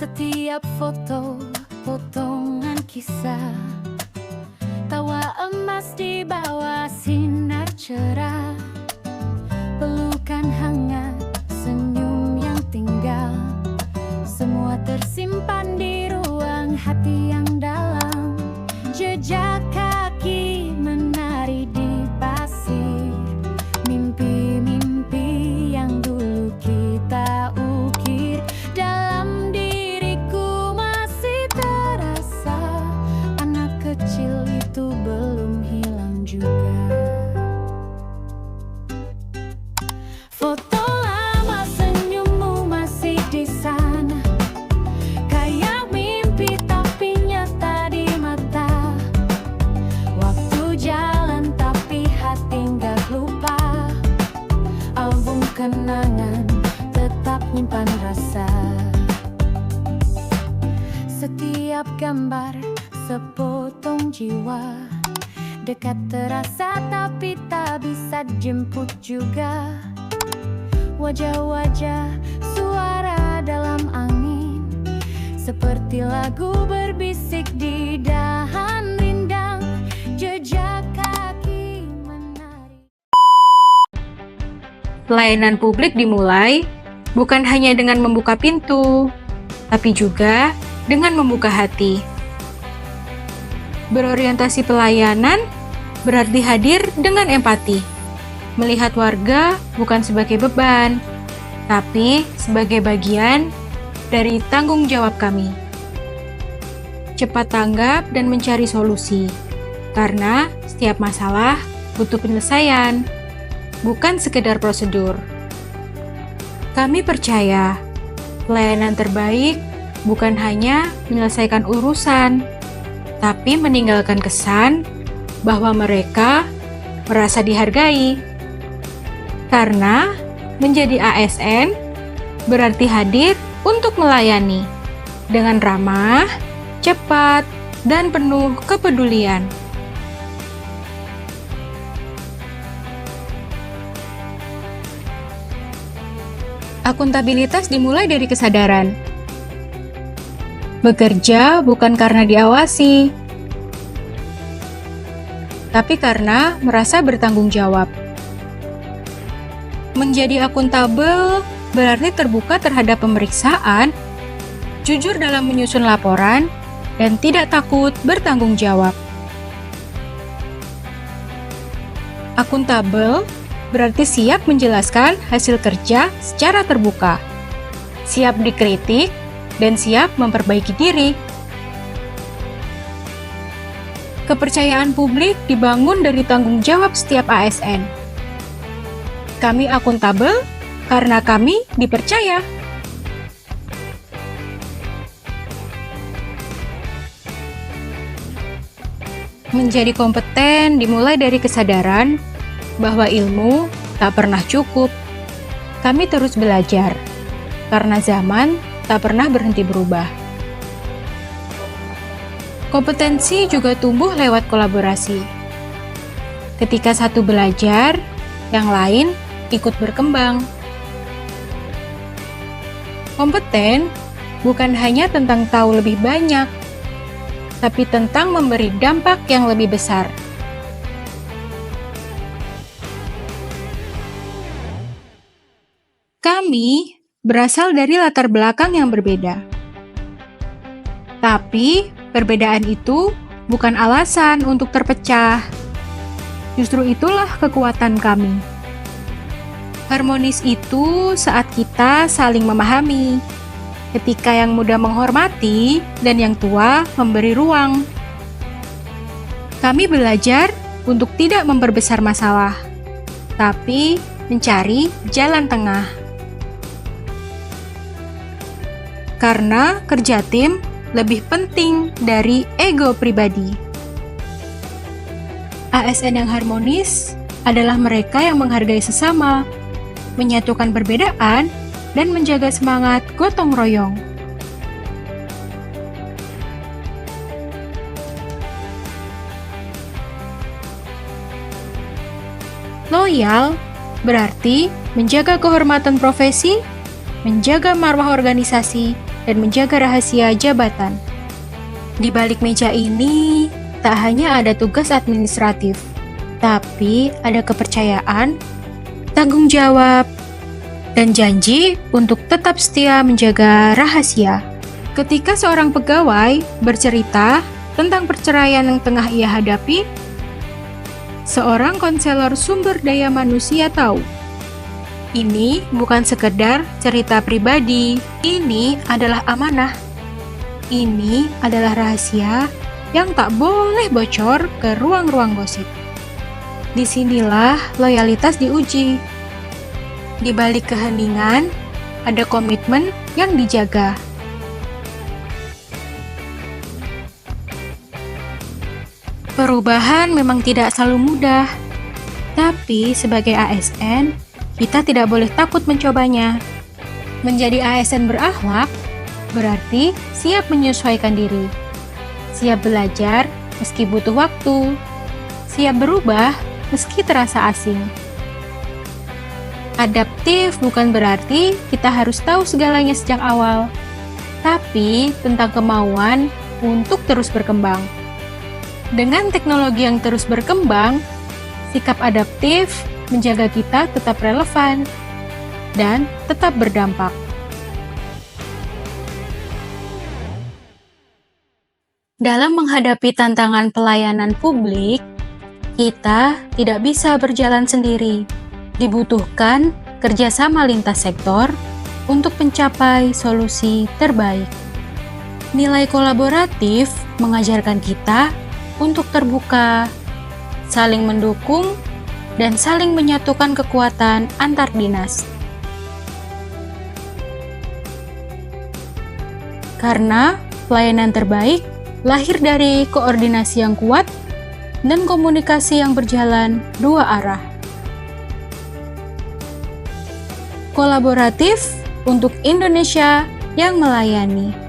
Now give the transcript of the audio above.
Setiap foto, potongan kisah, tawa emas di bawah sinar cerah, pelukan hangat, senyum yang tinggal, semua tersimpan di ruang hati yang dalam. Jejak kaki menari di pasir, mimpi-mimpi yang dulu kita ukir dalam diriku masih terasa. Anak kecil itu belum hilang juga. Foto lama senyummu masih di sana, kayak mimpi tapi nyata di mata. Waktu jalan tapi hati nggak lupa, album kenangan tetap nyimpan rasa. Setiap gambar sepotong jiwa, dekat terasa tapi tak bisa jemput juga. Wajah-wajah, suara dalam angin, seperti lagu berbisik di dahan rindang. Jejak kaki menari. Pelayanan publik dimulai bukan hanya dengan membuka pintu, tapi juga dengan membuka hati. Berorientasi pelayanan berarti hadir dengan empati, melihat warga bukan sebagai beban, tapi sebagai bagian dari tanggung jawab kami. Cepat tanggap dan mencari solusi, karena setiap masalah butuh penyelesaian, bukan sekedar prosedur. Kami percaya pelayanan terbaik bukan hanya menyelesaikan urusan, tapi meninggalkan kesan bahwa mereka merasa dihargai. Karena menjadi ASN berarti hadir untuk melayani dengan ramah, cepat, dan penuh kepedulian. Akuntabilitas dimulai dari kesadaran. Bekerja bukan karena diawasi, tapi karena merasa bertanggung jawab. Menjadi akuntabel berarti terbuka terhadap pemeriksaan, jujur dalam menyusun laporan, dan tidak takut bertanggung jawab. Akuntabel berarti siap menjelaskan hasil kerja secara terbuka, siap dikritik, dan siap memperbaiki diri. Kepercayaan publik dibangun dari tanggung jawab setiap ASN. Kami akuntabel karena kami dipercaya. Menjadi kompeten dimulai dari kesadaran bahwa ilmu tak pernah cukup. Kami terus belajar, karena zaman tak pernah berhenti berubah. Kompetensi juga tumbuh lewat kolaborasi. Ketika satu belajar, yang lain ikut berkembang. Kompeten bukan hanya tentang tahu lebih banyak, tapi tentang memberi dampak yang lebih besar. Kami berasal dari latar belakang yang berbeda. Tapi, perbedaan itu bukan alasan untuk terpecah. Justru itulah kekuatan kami. Harmonis itu saat kita saling memahami, ketika yang muda menghormati dan yang tua memberi ruang. Kami belajar untuk tidak memperbesar masalah, tapi mencari jalan tengah. Karena kerja tim lebih penting dari ego pribadi. ASN yang harmonis adalah mereka yang menghargai sesama, menyatukan perbedaan, dan menjaga semangat gotong royong. Loyal berarti menjaga kehormatan profesi, menjaga marwah organisasi, dan menjaga rahasia jabatan. Di balik meja ini, tak hanya ada tugas administratif, tapi ada kepercayaan, tanggung jawab, dan janji untuk tetap setia menjaga rahasia. Ketika seorang pegawai bercerita tentang perceraian yang tengah ia hadapi, seorang konselor sumber daya manusia tahu, ini bukan sekedar cerita pribadi, ini adalah amanah. Ini adalah rahasia yang tak boleh bocor ke ruang-ruang gosip. Disinilah loyalitas diuji. Di balik keheningan, ada komitmen yang dijaga. Perubahan memang tidak selalu mudah, tapi sebagai ASN, kita tidak boleh takut mencobanya. Menjadi ASN berakhlak berarti siap menyesuaikan diri, siap belajar meski butuh waktu, siap berubah meski terasa asing. Adaptif bukan berarti kita harus tahu segalanya sejak awal, tapi tentang kemauan untuk terus berkembang. Dengan teknologi yang terus berkembang, sikap adaptif menjaga kita tetap relevan dan tetap berdampak. Dalam menghadapi tantangan pelayanan publik, kita tidak bisa berjalan sendiri. Dibutuhkan kerjasama lintas sektor untuk mencapai solusi terbaik. Nilai kolaboratif mengajarkan kita untuk terbuka, saling mendukung, dan saling menyatukan kekuatan antar dinas. Karena pelayanan terbaik lahir dari koordinasi yang kuat dan komunikasi yang berjalan dua arah. Kolaboratif untuk Indonesia yang melayani.